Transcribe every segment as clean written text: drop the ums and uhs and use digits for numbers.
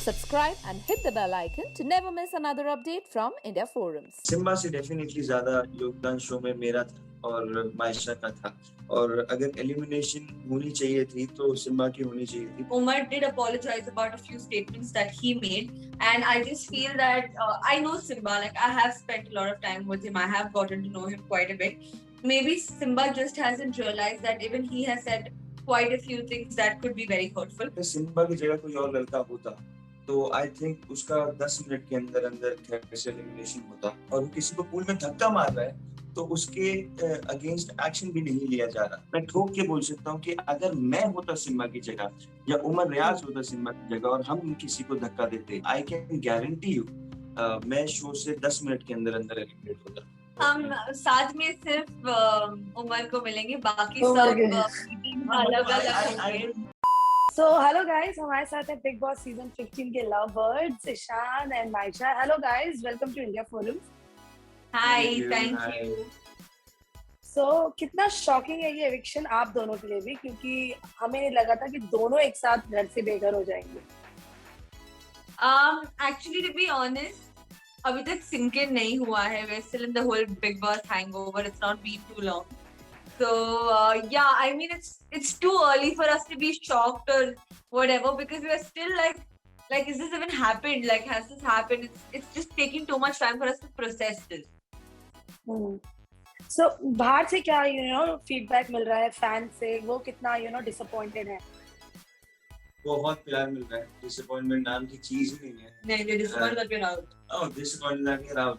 Subscribe and hit the bell icon to never miss another update from India Forums. Simba से definitely ज्यादा योगदान show में मेरा था और मायशा का था, और अगर एलिमिनेशन होनी चाहिए थी तो सिम्बा की होनी चाहिए थी. Umar did apologize about a few statements that he made, and I just feel that I know Simba, like I have spent a lot of time with him, I have gotten to know him quite a bit. Maybe Simba just hasn't realized that even he has said quite a few things that could be very hurtful. Simba की जगह कोई और लड़का होता तो I think उसका 10 minute के अंदर अंदर कैसे एलिमिनेशन होता, और वो किसी को पूल में धक्का मार रहा है तो उसके अगेंस्ट एक्शन भी नहीं लिया जा रहा. मैं ठोक के बोल सकता हूँ कि अगर मैं होता सिम्बा की जगह या उमर रियाज होता सिम्बा की जगह और हम किसी को धक्का देते, आई कैन गारंटी यू मैं शो से 10 मिनट के अंदर अंदर एलिमिनेट होता. हम साथ में सिर्फ उमर को मिलेंगे, बाकी सब अलग अलग. So hello guys, हमारे साथ है बिग बॉस सीजन 15 के love birds Ishaan and Miesha. Hello guys, welcome to India forum. Hi, thank you. So कितना शॉकिंग है ये एविक्शन आप दोनों के लिए भी, क्योंकि हमें नहीं लगा था कि दोनों एक साथ घर से बेघर हो जाएंगे. Actually, to be honest, अभी तक सिंक इन नहीं हुआ है. We're still in the whole Big Boss hangover. It's not been too long. So yeah, I mean it's too early for us to be shocked or whatever, because we are still like is this even happened? Like, has this happened? It's just taking too much time for us to process this. So बाहर से क्या feedback मिल रहा है fan से, वो कितना disappointed है? बहुत प्यार मिल रहा है. डिसअपॉइंटमेंट नाम की चीज ही नहीं है. नहीं, डिसअपॉइंटमेंट आउट.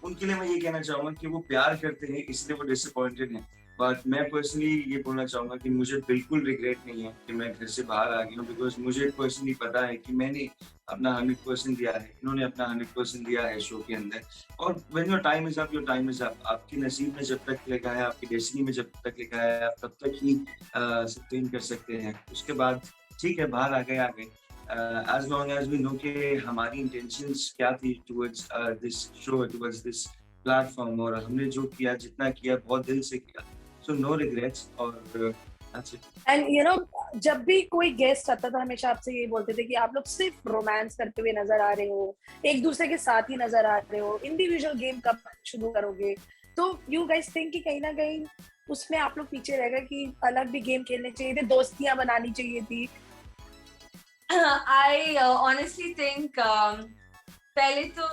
उनके लिए मैं ये कहना चाहूंगा कि वो प्यार करते हैं इसलिए वो डिसअपॉइंटेड हैं. बट मैं पर्सनली ये बोलना चाहूंगा कि मुझे बिल्कुल रिग्रेट नहीं है कि मैं घर से बाहर आ गया हूँ, बिकॉज मुझे पर्सनली पता है कि मैंने अपना 100% दिया है, इन्होंने अपना 100% दिया है शो के अंदर. और when your time is up, your time is up. आपके नसीब में जब तक लिखा है, आपकी डेस्टिनी में जब तक लिखा है, आप तब तक ही सस्टेन कर सकते हैं. उसके बाद ठीक है, बाहर आ गए. As long as we know कि हमारी intentions क्या थी towards this show, towards this platform, और हमने जो किया, जितना किया, बहुत दिल से किया. So no regrets, और that's it. And जब भी कोई गेस्ट आता था हमेशा आपसे ये बोलते थे कि आप लोग सिर्फ रोमांस करते हुए नजर आ रहे हो, एक दूसरे के साथ ही नजर आ रहे हो, इंडिविजुअल गेम कब शुरू करोगे? तो यू गाइस थिंक कि कहीं ना कहीं उसमें आप लोग पीछे रह गए कि अलग भी गेम खेलने चाहिए थे, दोस्तियां बनानी चाहिए थी? I honestly think पहले तो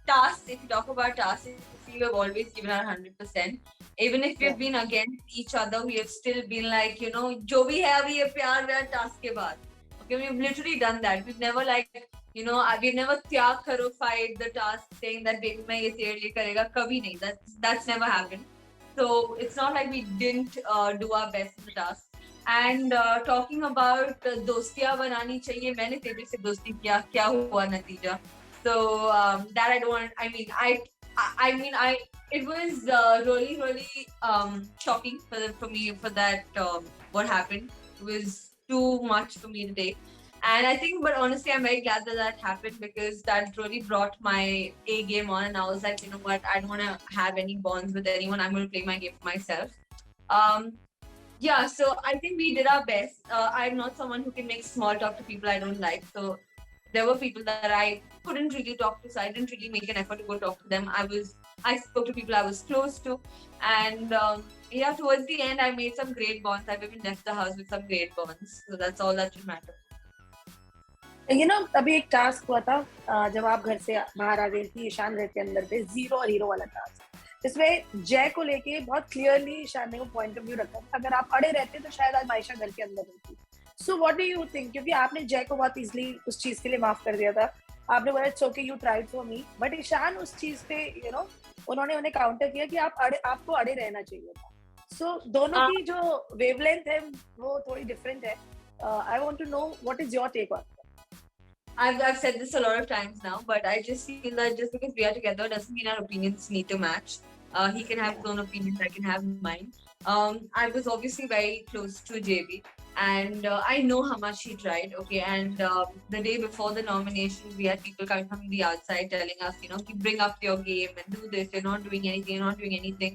tasks, if you talk about tasks, we have always given our 100%. Even if we've been against each other, we have still been like, जो भी है अभी ये प्यार व्यार टास्क के बाद. Okay, we've literally done that. We've never we've never त्याग खरोफाइड the task saying that baby मैं ये तेरे लिए करेगा, कभी नहीं. That's never happened. So it's not like we didn't do our best in the task. And talking about दोस्तियां बनानी चाहिए, मैंने तेरे से दोस्ती किया, क्या हुआ नतीजा? So that I don't want. I mean, it was really shocking for me for that what happened. It was too much for me today, and I think, but honestly, I'm very glad that happened, because that really brought my A game on, and I was like, you know what, I don't want to have any bonds with anyone. I'm going to play my game for myself. Yeah, so I think we did our best. I'm not someone who can make small talk to people I don't like. So there were people that I couldn't really talk to, so I didn't really make an effort to go talk to them. I spoke to people I was close to, and yeah, towards the end, I made some great bonds. I've even left the house with some great bonds. So that's all that should matter. अभी एक task हुआ था जब आप घर से बाहर आ गई थी, ईशान घर के अंदर थे, 0 और हीरो वाला टास्क, जिसमें जय को लेके बहुत क्लियरली ईशान ने वो पॉइंट ऑफ व्यू रखा था. अगर आप अड़े रहते तो शायद आज मायशा घर के अंदर होती. So what do you think? क्योंकि आपने जय को बहुत इजीली उस चीज के लिए माफ कर दिया था. आपने बोला it's okay, you tried for me, but Ishaan उस चीज पे उन्होंने उन्हें काउंटर किया कि आपको अड़े रहना चाहिए था. सो दोनों की जो वेवलेंथ है वो थोड़ी डिफरेंट है. I want to know what is your take on. I've said this a lot of times now, but I just feel that just because we are together doesn't mean our opinions need to match. He can have his own opinions, I can have mine. I was obviously very close to JB, and I know how much he tried. Okay, and the day before the nomination, we had people coming from the outside telling us, bring up your game and do this. You're not doing anything.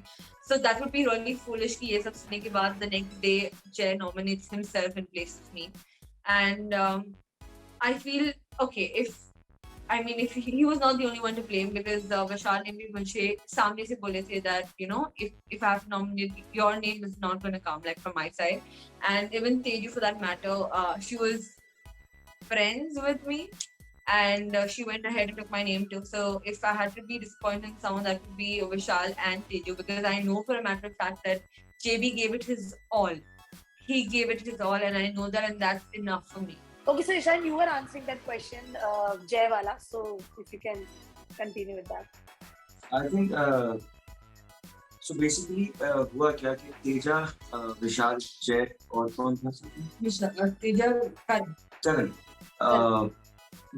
So that would be really foolish. कि ये सब सुनने के बाद the next day Jay nominates himself in place of me, and I feel okay if if he was not the only one to blame because Vishal ने भी मुझे सामने से बोले थे that if I have to nominate, your name is not going to come like from my side, and even Teju for that matter, she was friends with me, and she went ahead and took my name too. So if I had to be disappointed in someone, that would be Vishal and Teju, because I know for a matter of fact that JB gave it his all. He gave it his all, and I know that, and that's enough for me. Okay, so Ishan, you were answering that question, Jay wala. So if you can continue with that. I think so basically हुआ क्या कि तेजा, विशाल, जय और कौन था साथ में? चरण।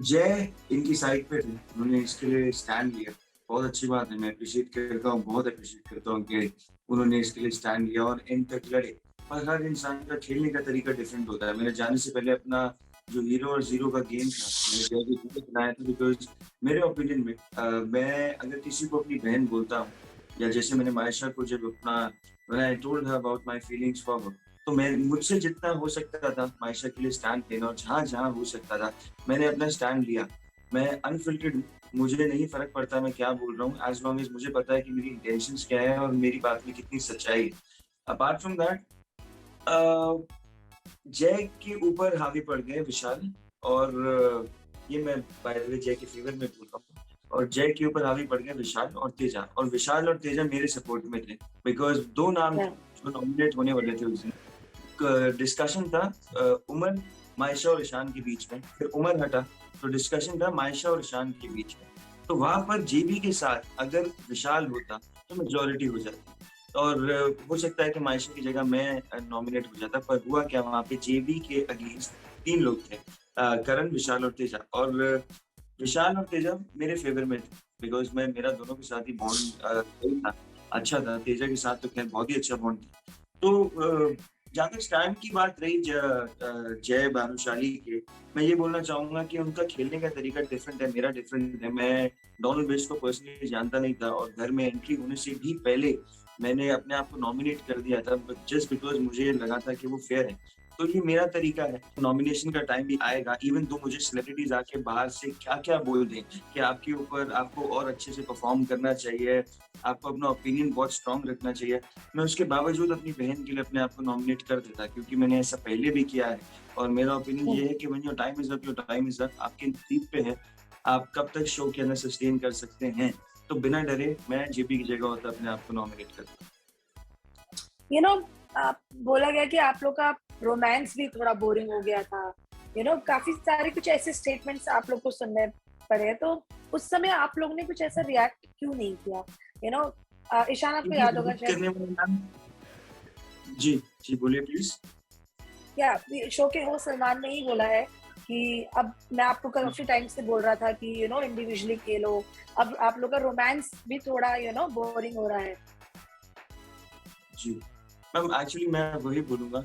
जय इनकी साइड पे थे, उन्होंने इसके लिए स्टैंड लिया। बहुत अच्छी बात है, मैं अप्रिशिएट करता हूँ, बहुत अप्रिशिएट करता हूँ कि उन्होंने इसके लिए स्टैंड लिया और एंड तक लड़े। पर हर इंसान का खेलने का तरीका डिफरेंट होता है। मैंने जाने से पहले अपना जो हीरो और जीरो का गेम था, मैंने जय के लिए बनाया था, बिकॉज मेरे ओपिनियन में मैं अगर किसी को अपनी बहन बोलता हूँ, या जैसे मैंने मायशा को जब अपना when I told her about my feelings for her, तो मैं मुझसे जितना हो सकता था मायशा के लिए स्टैंड लेना, और जहाँ जहाँ हो सकता था मैंने अपना स्टैंड लिया। मैं अनफिल्टर्ड हूँ, मुझे नहीं फर्क पड़ता मैं क्या बोल रहा हूँ, एज लॉन्ग एज मुझे पता है कि मेरी इंटेंशंस क्या है और मेरी बात में कितनी सच्चाई है। अपार्ट फ्रॉम दैट जय के ऊपर हावी पड़ गए विशाल, और ये मैं बाय द वे जय के फेवर में बोल रहा हूँ, और जय के ऊपर हावी पड़ गए विशाल और तेजा, और विशाल और तेजा मेरे सपोर्ट में थे, बिकॉज दो नाम जो नॉमिनेट होने वाले थे उस दिन। डिस्कशन था उमर, मायशा और ईशान के बीच में, फिर उमर हटा तो डिस्कशन था मायशा और ईशान के बीच में। तो वहां पर जेबी के साथ अगर विशाल होता तो मेजोरिटी हो जाती, और हो सकता है कि मायशा की जगह मैं नॉमिनेट हो जाता। पर हुआ क्या, वहां पे जेबी के अगेंस्ट 3 लोग थे, करण, विशाल और तेजा, और विशाल और तेजा मेरे फेवर में थे, बिकॉज मेरा दोनों के साथ ही बॉन्ड था, अच्छा था। तेजा के साथ तो खैर बहुत ही अच्छा बॉन्ड था। तो जहाँ तक स्टैंड की बात रही जय भानुशाली के, मैं ये बोलना चाहूंगा कि उनका खेलने का तरीका डिफरेंट है, मेरा डिफरेंट है। मैं डोनाल्ड बेस्ट को पर्सनली जानता नहीं था, और घर में एंट्री होने से भी पहले मैंने अपने आप को नॉमिनेट कर दिया था, जस्ट बिकॉज मुझे लगा था कि वो फेयर है। तो ये मेरा तरीका है। नॉमिनेशन का टाइम भी आएगा, इवन दो मुझे सेलिब्रिटीज आके बाहर से क्या क्या बोल दें कि आपके ऊपर आपको और अच्छे से परफॉर्म करना चाहिए, आपको अपना ओपिनियन बहुत स्ट्रांग रखना चाहिए, मैं उसके बावजूद अपनी बहन के लिए अपने आप को नॉमिनेट कर देता, क्योंकि मैंने ऐसा पहले भी किया है। और मेरा ओपिनियन ये है कि when your time is up, your time is up, आपके नसीब पे है आप कब तक शो के अंदर सस्टेन कर सकते हैं। तो बिना डरे मैं जेपी की जगह होता अपने आप को नॉमिनेट करता। यू नो, बोला गया कि आप लोग का रोमांस भी थोड़ा बोरिंग हो गया था, काफी सारे कुछ ऐसे स्टेटमेंट्स आप लोग को सुनने पड़े, तो उस समय आप लोग ने कुछ ऐसा रिएक्ट क्यों नहीं किया? ईशान, आपको याद होगा शायद। जी बोलिए प्लीज। या शो के होस्ट सलमान ने ही बोला है कि अब मैं आपको काफी टाइम से बोल रहा था कि इंडिविजुअली खेलो, अब आप लोग का रोमांस भी थोड़ा बोरिंग हो रहा है। जी मैम, एक्चुअली मैं वही बोलूंगा,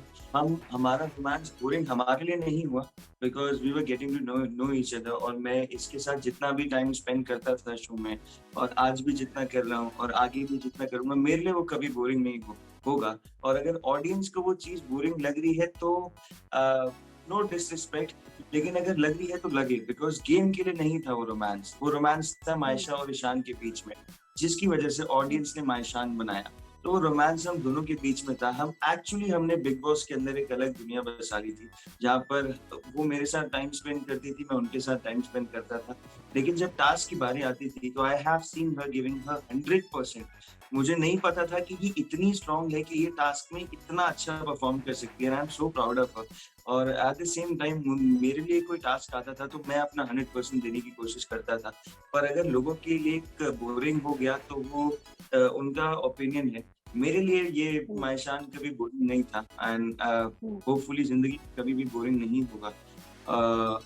हमारा रोमांस बोरिंग हमारे लिए नहीं हुआ, because we were getting to know each other, और मैं इसके साथ जितना भी टाइम स्पेंड करता था शो में, और आज भी जितना कर रहा हूँ और आगे भी जितना करूंगा, मेरे लिए वो कभी बोरिंग नहीं होगा। और अगर ऑडियंस को वो चीज बोरिंग लग रही है तो नो डिसरिस्पेक्ट, लेकिन अगर लग रही है तो लगे, बिकॉज गेम के लिए नहीं था वो रोमांस था मायशा और ईशान के बीच में, जिसकी वजह से ऑडियंस ने मायशान बनाया। तो रोमांस हम दोनों के बीच में था। हमने बिग बॉस के अंदर एक अलग दुनिया बसा ली थी, जहाँ पर वो मेरे साथ टाइम स्पेंड करती थी, मैं उनके साथ टाइम स्पेंड करता था। लेकिन जब टास्क की बारी आती थी तो I have seen her giving her 100%। मुझे नहीं पता था कि ये इतनी स्ट्रांग है कि ये टास्क में इतना अच्छा परफॉर्म कर सकती है, I am so proud of her. और एट द सेम टाइम मेरे लिए कोई टास्क आता था तो मैं अपना 100% देने की कोशिश करता था। पर अगर लोगों के लिए बोरिंग हो गया तो वो उनका ओपिनियन है। मेरे लिए ये मायशान कभी बोरिंग नहीं था, एंड होपफुली जिंदगी कभी भी बोरिंग नहीं होगा।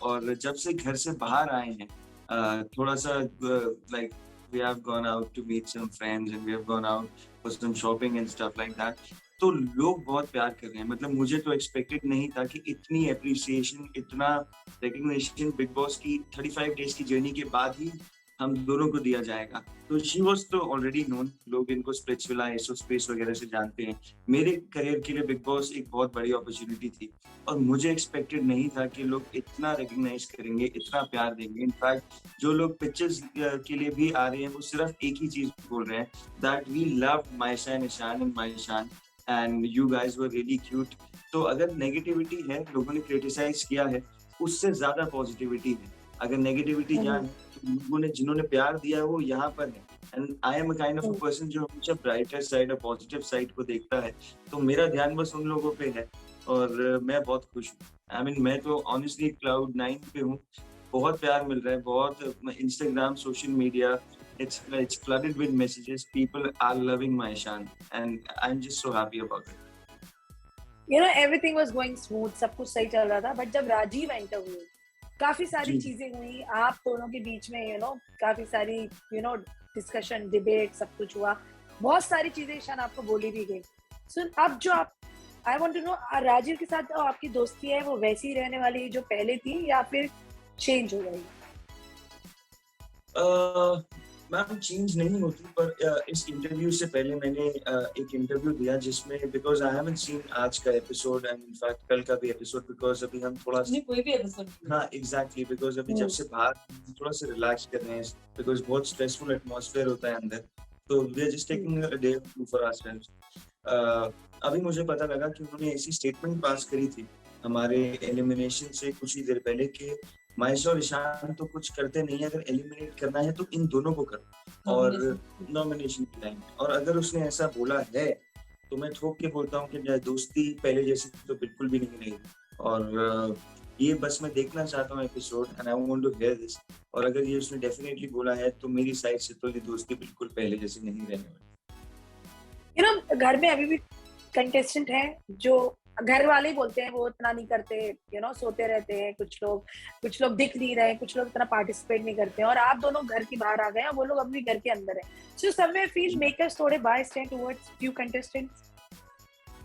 और जब से घर से बाहर आए हैं, थोड़ा सा like we have gone out to meet some friends and we have gone out for some shopping and stuff like that, तो लोग बहुत प्यार कर रहे हैं। मतलब मुझे तो एक्सपेक्टेड नहीं था कि इतनी अप्रिसिएशन, इतना रिकग्निशन बिग बॉस की 35 डेज की जर्नी के बाद ही हम दोनों को दिया जाएगा। तो शी वॉज तो ऑलरेडी नोन, लोग इनको स्प्लिट्सविला, एसो स्पेस वगैरह से जानते हैं। मेरे करियर के लिए बिग बॉस एक बहुत बड़ी अपॉर्चुनिटी थी और मुझे एक्सपेक्टेड नहीं था कि लोग इतना रिकग्नाइज करेंगे, इतना प्यार देंगे। इनफैक्ट जो लोग पिक्चर्स के लिए भी आ रहे हैं वो सिर्फ एक ही चीज बोल रहे हैं, that we love Maisha and Ishaan and Maishan and you guys were really cute. तो अगर नेगेटिविटी है, लोगों ने क्रिटिसाइज किया है, उससे ज्यादा पॉजिटिविटी है। अगर नेगेटिविटी यहाँ है तो लोगों ने, जिन्होंने प्यार दिया है वो यहाँ पर है। And I am a kind of a person जो हमेशा ब्राइटर साइड और पॉजिटिव साइड को देखता है, तो मेरा ध्यान बस उन लोगों पे है और मैं बहुत खुश हूँ। आई मीन मैं तो ऑनेस्टली क्लाउड 9 पे हूँ। बहुत प्यार मिल रहा है, बहुत Instagram, social media, it's flooded with messages. People are loving Maishan and I'm just so happy about it. Everything was going smooth, सब कुछ सही चल रहा था, बट जब राजीव एंटर हुई काफी सारी जी। चीजें हुई आप दोनों के बीच में, काफी सारी डिस्कशन, डिबेट, सब कुछ हुआ। बहुत सारी चीजें ईशान आपको बोली भी गई। सो अब जो आप, I want to know, Rajeev के साथ जो आपकी दोस्ती है वो वैसी रहने वाली है जो पहले थी या फिर चेंज हो गई? मैम चेंज नहीं होती, पर इस इंटरव्यू से पहले मैंने एक इंटरव्यू दिया जिसमें, बिकॉज आई हैवंट सीन आज का एपिसोड एंड इनफैक्ट कल का भी एपिसोड, बिकॉज अभी हम थोड़ा कोई भी एपिसोड हाँ एग्जैक्टली, बिकॉज अभी जब से बाहर थोड़ा सा रिलैक्स कर रहे हैं, बिकॉज बहुत स्ट्रेसफुल एटमॉस्फेयर होता है अंदर, तो we are just taking a day for ourselves. अभी मुझे पता लगा कि उन्होंने ऐसी स्टेटमेंट पास करी थी हमारे एलिमिनेशन से कुछ ही देर पहले कि मायशा और ईशान तो कुछ करते नहीं है, अगर एलिमिनेट करना है तो इन दोनों को करो और नॉमिनेशन के टाइम। और अगर उसने ऐसा बोला है तो मैं ठोक के बोलता हूँ कि दोस्ती पहले जैसी तो बिल्कुल भी नहीं रही। और ये बस मैं देखना चाहता हूँ episode and I want to hear this. और अगर ये उसने डेफिनेटली बोला है तो मेरी साइड से तो ये दोस्ती बिल्कुल पहले जैसी नहीं रहने वाली। घर में अभी भी कंटेस्टेंट हैं जो घर वाले ही बोलते हैं वो इतना नहीं करते, सोते रहते हैं, कुछ लोग दिख नहीं रहे, कुछ लोग इतना पार्टिसिपेट नहीं करते हैं, और आप दोनों घर की बाहर आ गए हैं, वो लोग अभी घर के अंदर हैं। सो समवेयर फील मेकर्स थोड़े बायस्ड हैं towards few contestants?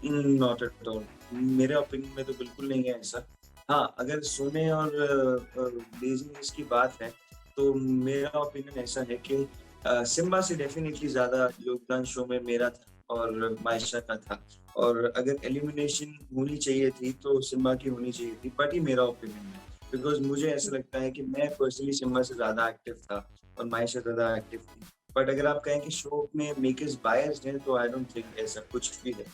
Not at all, मेरे ओपिनियन में तो बिल्कुल नहीं है ऐसा। हाँ, अगर सोने और लेजीनेस की बात है तो मेरा ओपिनियन ऐसा है कि सिम्बा से डेफिनेटली ज्यादा योगदान शो में मेरा था और मायशा का था, और अगर एलिमिनेशन होनी चाहिए थी तो सिम्बा की होनी चाहिए थी, बट ये मेरा ओपिनियन है, बिकॉज मुझे ऐसा लगता है कि मैं पर्सनली सिम्बा से ज्यादा एक्टिव था और मायशा ज्यादा एक्टिव थी। बट अगर आप कहें कि शो में मेकर्स बायस्ड हैं तो आई डोंट थिंक ऐसा कुछ भी है।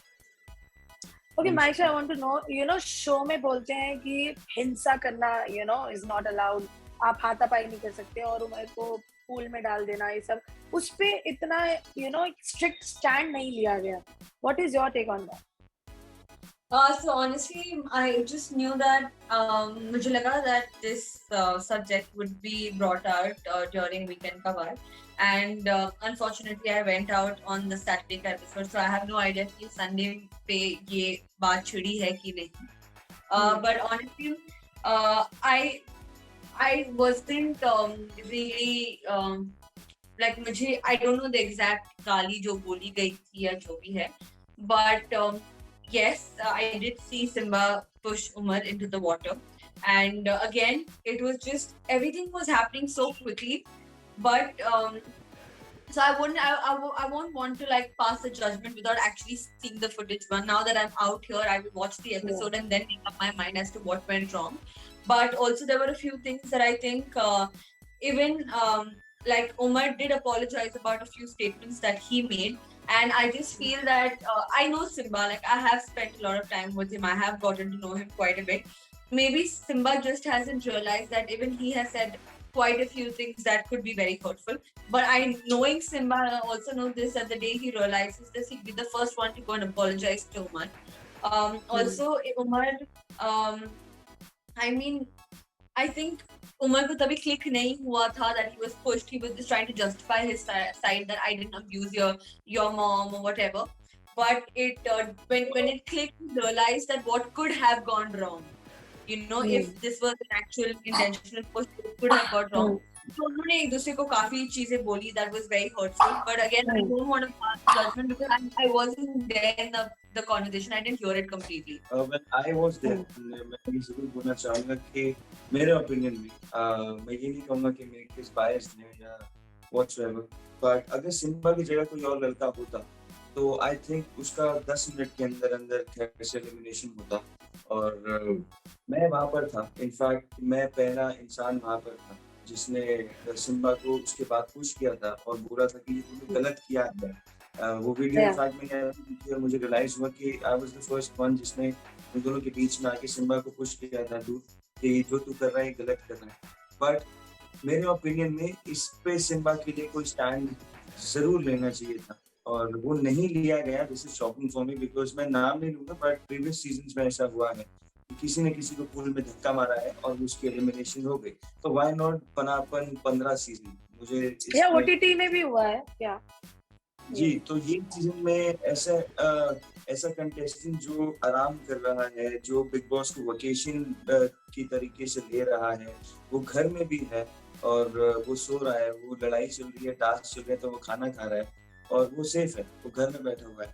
Okay Maisha, I want to know, show में बोलते हैं कि हिंसा करना इज नॉट अलाउड, आप हाथापाई नहीं कर सकते, और उमर को पूल में डाल देना, ये सब उस पे इतना स्ट्रिक्ट स्टैंड नहीं लिया गया। What is your take on that? So honestly, I just knew that मुझे लगा that this subject would be brought out during weekend cover, and unfortunately I went out on the Saturday का episode, so I have no idea कि Sunday पे ये बात छिड़ी है कि नहीं. But honestly, I wasn't really like मुझे I don't know the exact गाली जो बोली गई थी या जो भी है, but yes, I did see Simba push Umar into the water, and again, it was just everything was happening so quickly. But so I won't want to like pass a judgment without actually seeing the footage. But now that I'm out here, I will watch the episode and then make up my mind as to what went wrong. But also there were a few things that I think even like Umar did apologize about a few statements that he made. And I just feel that I know Simba, like I have spent a lot of time with him. I have gotten to know him quite a bit. Maybe Simba just hasn't realized that even he has said quite a few things that could be very hurtful. But knowing Simba, I also know this, that the day he realizes this, he'll be the first one to go and apologize to Umar. Also, Umar, I mean, I think Umar को तभी click नहीं हुआ था that he was pushed. He was just trying to justify his side that I didn't abuse your mom or whatever. But it when it clicked, he realized that what could have gone wrong. If this was an actual intentional push, it could have gone wrong. दोनों ने एक दूसरे को काफी चीजें बोली that was very hurtful. But again, I don't want to pass judgment because I wasn't there in the conversation. I didn't hear it completely. When I was there, मैं ये जरूर बोलना चाहूँगा कि मेरे ओपिनियन में मैं ये नहीं कहूँगा कि मेरे किस बायस ने या whatsoever, but अगर सिम्बा की जगह कोई और लड़का होता तो आई थिंक उसका 10 मिनट के अंदर अंदर कैसे एलिमिनेशन होता। और मैं वहाँ पर था, इनफैक्ट मैं पहला इंसान वहाँ पर था जिसने सिम्बा को उसके बाद पुश किया था और बोला था कि ये तुमने गलत किया है। वो वीडियो Yeah. इनफैक्ट मैंने देखी और मुझे रियलाइज हुआ कि I was the first one जिसने उन दोनों के बीच में आके सिम्बा को पुश किया था कि जो तू कर रहा है गलत कर रहा है। बट मेरे ओपिनियन में इस पे सिम्बा के लिए कोई स्टैंड जरूर लेना चाहिए था और वो नहीं लिया गया। This is shocking for me because मैं नाम नहीं लूंगा बट प्रीवियस सीजन्स में ऐसा हुआ है कि किसी ने किसी को पूल में धक्का मारा है और उसकी एलिमिनेशन हो गई। तो व्हाई नॉट पनापन 15 सीजन मुझे या ओटीटी में भी हुआ है क्या? जी, तो ये सीजन में ऐसा कंटेस्टेंट जो आराम कर रहा है, जो बिग बॉस को वेकेशन की तरीके से ले रहा है, वो घर में भी है और वो सो रहा है, वो लड़ाई चल रही है, टास्क चल रहे हैं तो वो खाना खा रहा है और वो सेफ है, वो घर में बैठा हुआ है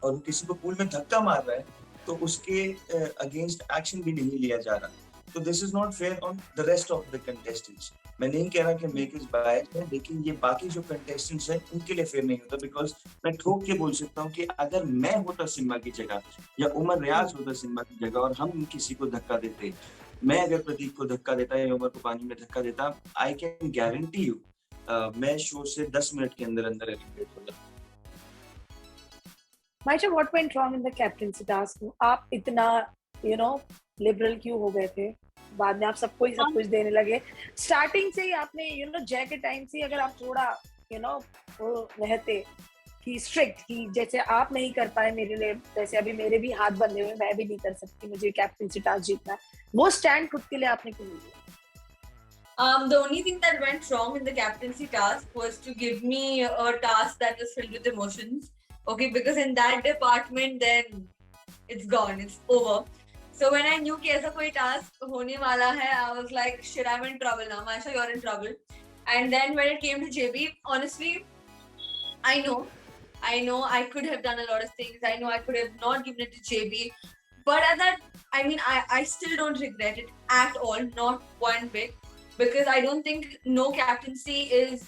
और वो किसी को पूल में धक्का मार रहा है तो उसके अगेंस्ट एक्शन भी नहीं लिया जा रहा। तो this is not fair on the rest of the contestants. मैं नहीं कह रहा कि मेक इज बायस्ड है, लेकिन ये बाकी जो कंटेस्टेंट्स हैं उनके लिए फेयर नहीं होता बिकॉज मैं ठोक के बोल सकता हूँ कि अगर मैं होता सिम्बा की जगह या उमर रियाज होता सिम्बा की जगह और हम किसी को धक्का देते, मैं अगर प्रतीक को धक्का देता या उमर को पानी में धक्का देता, आई कैन गारंटी यू मैं शो से 10 मिनट के अंदर अंदर एलिमिनेट होता। Maisha, what went wrong in the captaincy task? आप इतना लिबरल क्यों हो गए थे? बाद में आप सबको ही सब कुछ देने लगे। स्टार्टिंग से ही आपने जय के टाइम से अगर आप थोड़ा वो रहते कि स्ट्रिक्ट कि जैसे आप नहीं कर पाए मेरे लिए, जैसे अभी मेरे भी हाथ बंधे हुए, मैं भी नहीं कर सकती, मुझे कैप्टनसी टास्क जीतना है, वो स्टैंड खुद के लिए आपने क्यों नहीं लिया? The only thing that went wrong in the captaincy task was to give me a task that was filled with emotions. Okay, because in that department, then it's gone, it's over. So when I knew कि ऐसा कोई task होने वाला है, I was like, shit, I'm in trouble now. Maisha, you're in trouble. And then when it came to JB, honestly, I know I could have done a lot of things. I know I could have not given it to JB. But at that, I mean, I still don't regret it at all, not one bit. Because I don't think no captaincy is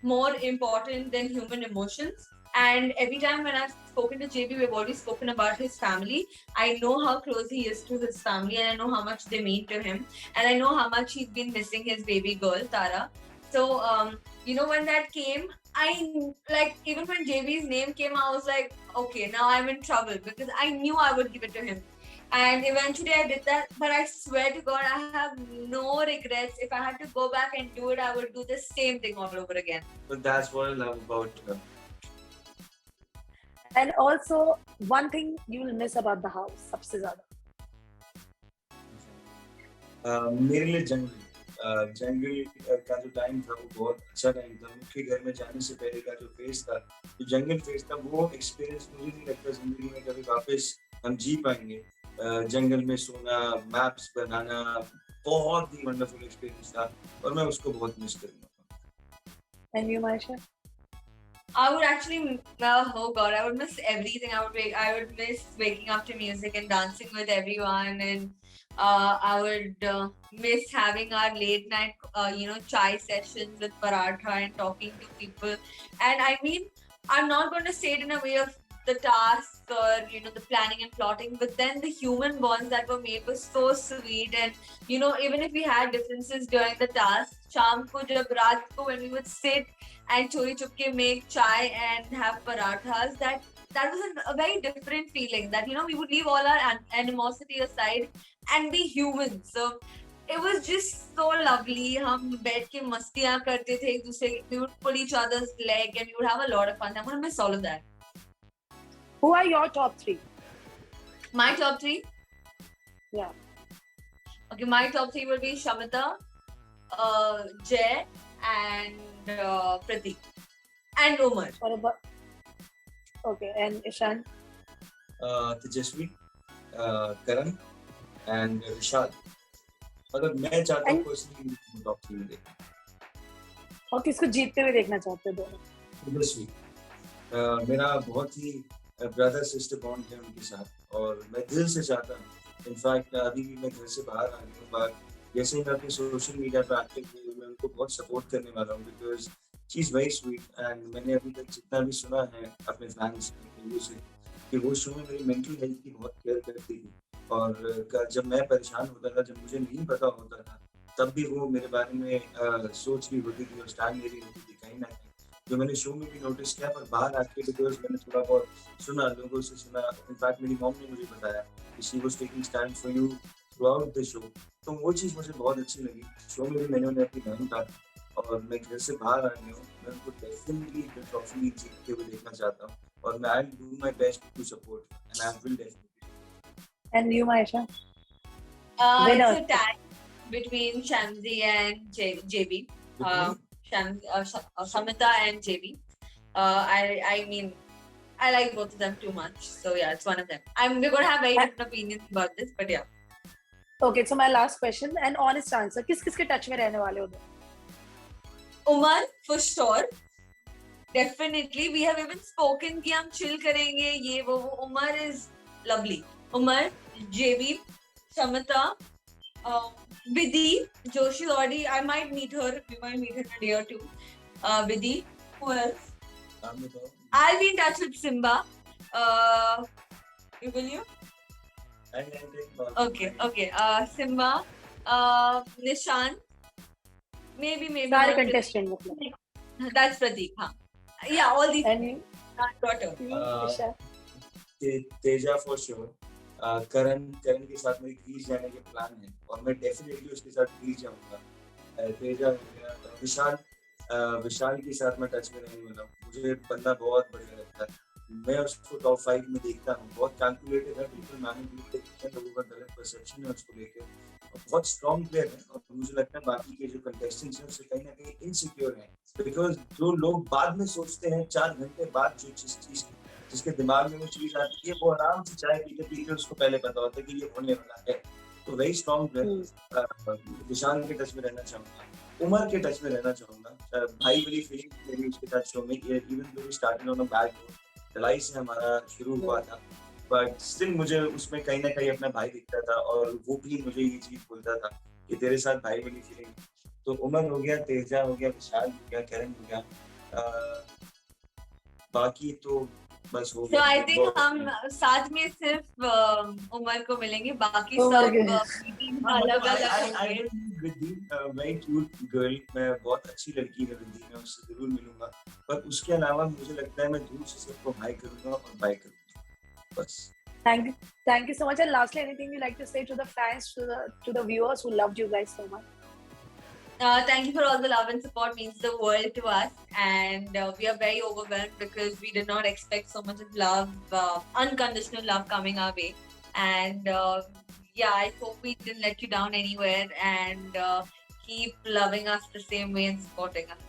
more important than human emotions. And every time when I've spoken to JB, we've always spoken about his family. I know how close he is to his family and I know how much they mean to him. And I know how much he's been missing his baby girl, Tara. So, when that came, even when JB's name came, I was like, okay, now I'm in trouble because I knew I would give it to him. And eventually I did that, but I swear to God, I have no regrets. If I had to go back and do it, I would do the same thing all over again. But that's what I love about her. And also, one thing you will miss about the house, सबसे ज़्यादा? मेरे लिए जंगल का जो time था वो बहुत अच्छा टाइम था। मुख्य घर में जाने से पहले का जो फेज था, जो जंगल फेज था, वो एक्सपीरियंस मुझे नहीं लगता जिंदगी में कभी वापस हम जी पाएंगे। जंगल में सोना, मैप्स बनाना, बहुत ही वंडरफुल एक्सपीरियंस था और मैं उसको बहुत मिस करूंगा। And you, Maisha? I would actually, oh God, I would miss everything. I would miss waking up to music and dancing with everyone, and I would miss having our late night, chai sessions with Paratha and talking to people. And I mean, I'm not going to say it in a way of the tasks or the planning and plotting, but then the human bonds that were made were so sweet. And even if we had differences during the task, sham ko jab raat ko when we would sit and chori chupke make chai and have parathas, that was a very different feeling, that we would leave all our animosity aside and be humans. So it was just so lovely. हम बैठ के मस्तियाँ करते थे एक दूसरे, we would pull each other's leg and we would have a lot of fun. I'm gonna miss all of that. Who are your top 3? My top 3? Yeah. Okay, my top 3 will be Shamita, Jay, and Pratik. And Umar. What about? Okay, and Ishan? Tejashwi, Karan and विशाल। मतलब मैं चाहता हूँ personally top 3 में देखना। और किसको जीतते हुए देखना चाहते हो दोनों? Obviously, मेरा बहुत ही ब्रदर सिस्टर बॉन्ड है उनके साथ और मैं दिल से चाहता हूँ, इनफैक्ट अभी भी मैं घर से बाहर आ गया हूँ, बट जैसे ही मैं अपने सोशल मीडिया पर एक्टिव हूँ मैं उनको बहुत सपोर्ट करने वाला हूँ because she is very sweet and मैंने अभी तक जितना भी सुना है अपने फैंस से कि वो शो में मेरी मेंटल हेल्थ की बहुत केयर करती थी और जब मैं परेशान होता था, जब मुझे नहीं पता होता था, तब भी वो मेरे बारे में सोच रही होती थी और स्टैंड ले रही होती थी कहीं न कहीं। जो मैंने शो में भी नोटिस किया पर बाहर आके बिकॉज़ मैंने थोड़ा बहुत सुना, लोगों से सुना, इनफैक्ट मेरी मॉम ने मुझे बताया कि she was taking stand for you throughout the show. तो वो चीज़ मुझे बहुत अच्छी लगी। शो में भी मैंने उन्हें अपनी बहन कहा और मैं घर से बाहर आ गया हूँ। मैं उनको डेफिनिटली द ट्रॉफी जीतते हुए देखना चाहता हूँ और मैं I will do my best to support and I will definitely. And you, Maisha? It's Winner. a tie between Shamsi and JB. Samita and JB. I mean, I like both of them too much. So yeah, it's one of them. We're gonna have very different opinions about this, but yeah. Okay, so my last question, an honest answer. किस-किसके touch में रहने वाले हो तुम? Umar for sure. Definitely, we have even spoken कि हम chill करेंगे ये वो. Umar is lovely. Umar, JB, Samita, Vidhi, जो she's already. I might meet her. We might meet her in a day or two. Vidhi, who else? I'll be in touch with Simba. Will you? Okay. Simba, Nishan, maybe. सारे contestant मतलब. That's Pradeep. हाँ. Yeah, all these. And you? Daughter. Isha? Teja for sure. Karan के साथ मेरी Greece जाने के plan है और मैं डेफिनेटली उसके साथ ग्रीस जाऊंगा। तेजा हो गया, विशाल के साथ मैं टच में रहने वाला हूँ। मुझे बंदा बहुत बढ़िया लगता है। मैं उसको टॉप 5 में देखता हूँ। बहुत कैलकुलेटेड है, बिल्कुल मैनिपुलेटेड है, लोगों का गलत परसेप्शन है उसको लेकर। बहुत स्ट्रॉन्ग प्लेयर है और मुझे लगता है बाकी के जो कंटेस्टेंट्स हैं उससे कहीं ना कहीं इनसिक्योर हैं बिकॉज जो लोग बाद में सोचते हैं 4 घंटे बाद जो चीज जिसके दिमाग में वो चीज आती है वो आराम से चाय पीते पीते उसको पहले पता होता है कि ये होने वाला है। तो वेरी स्ट्रॉन्ग प्लेयर। विशाल के टच में रहना चाहूंगा, उमर के टच में रहना चाहूंगा। भाई वाली फीलिंग मेरी उसके साथ शो में even though we started on a bad note, लड़ाई से हमारा शुरू हुआ था बट स्टिल मुझे उसमें कहीं ना कहीं अपना भाई दिखता था और वो भी मुझे ये चीज बोलता था कि तेरे साथ भाई वाली फीलिंग। तो उमर हो गया, तेजा हो गया, विशाल हो गया, करण हो गया, बाकी तो बस हो So गया। I think हम साथ में सिर्फ उमर को मिलेंगे, बाकी उमर सब के। अलग अलग। वेरी क्यूट गर्ल, मैं बहुत अच्छी लड़की है रिद्धि, मैं उससे जरूर मिलूंगा पर उसके अलावा मुझे लगता है मैं दूर से सबको हाई करूंगा और बाय करूंगा बस। Thank you so much. And lastly, anything you like to say to the fans, to the viewers who loved you guys so much? Thank you for all the love and support, means the world to us, and we are very overwhelmed because we did not expect so much of love, unconditional love coming our way, and yeah, I hope we didn't let you down anywhere, and keep loving us the same way and supporting us.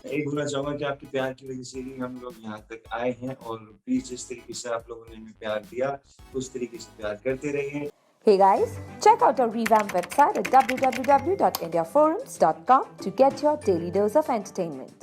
यही बोलना चाहूंगा कि आपके प्यार की वजह से ही हम लोग यहाँ तक आए हैं और प्लीज जिस तरीके से आप लोगों ने हमें प्यार दिया उस तरीके से प्यार करते रहिए। Hey guys, check out our revamped website at www.indiaforums.com to get your daily dose of entertainment.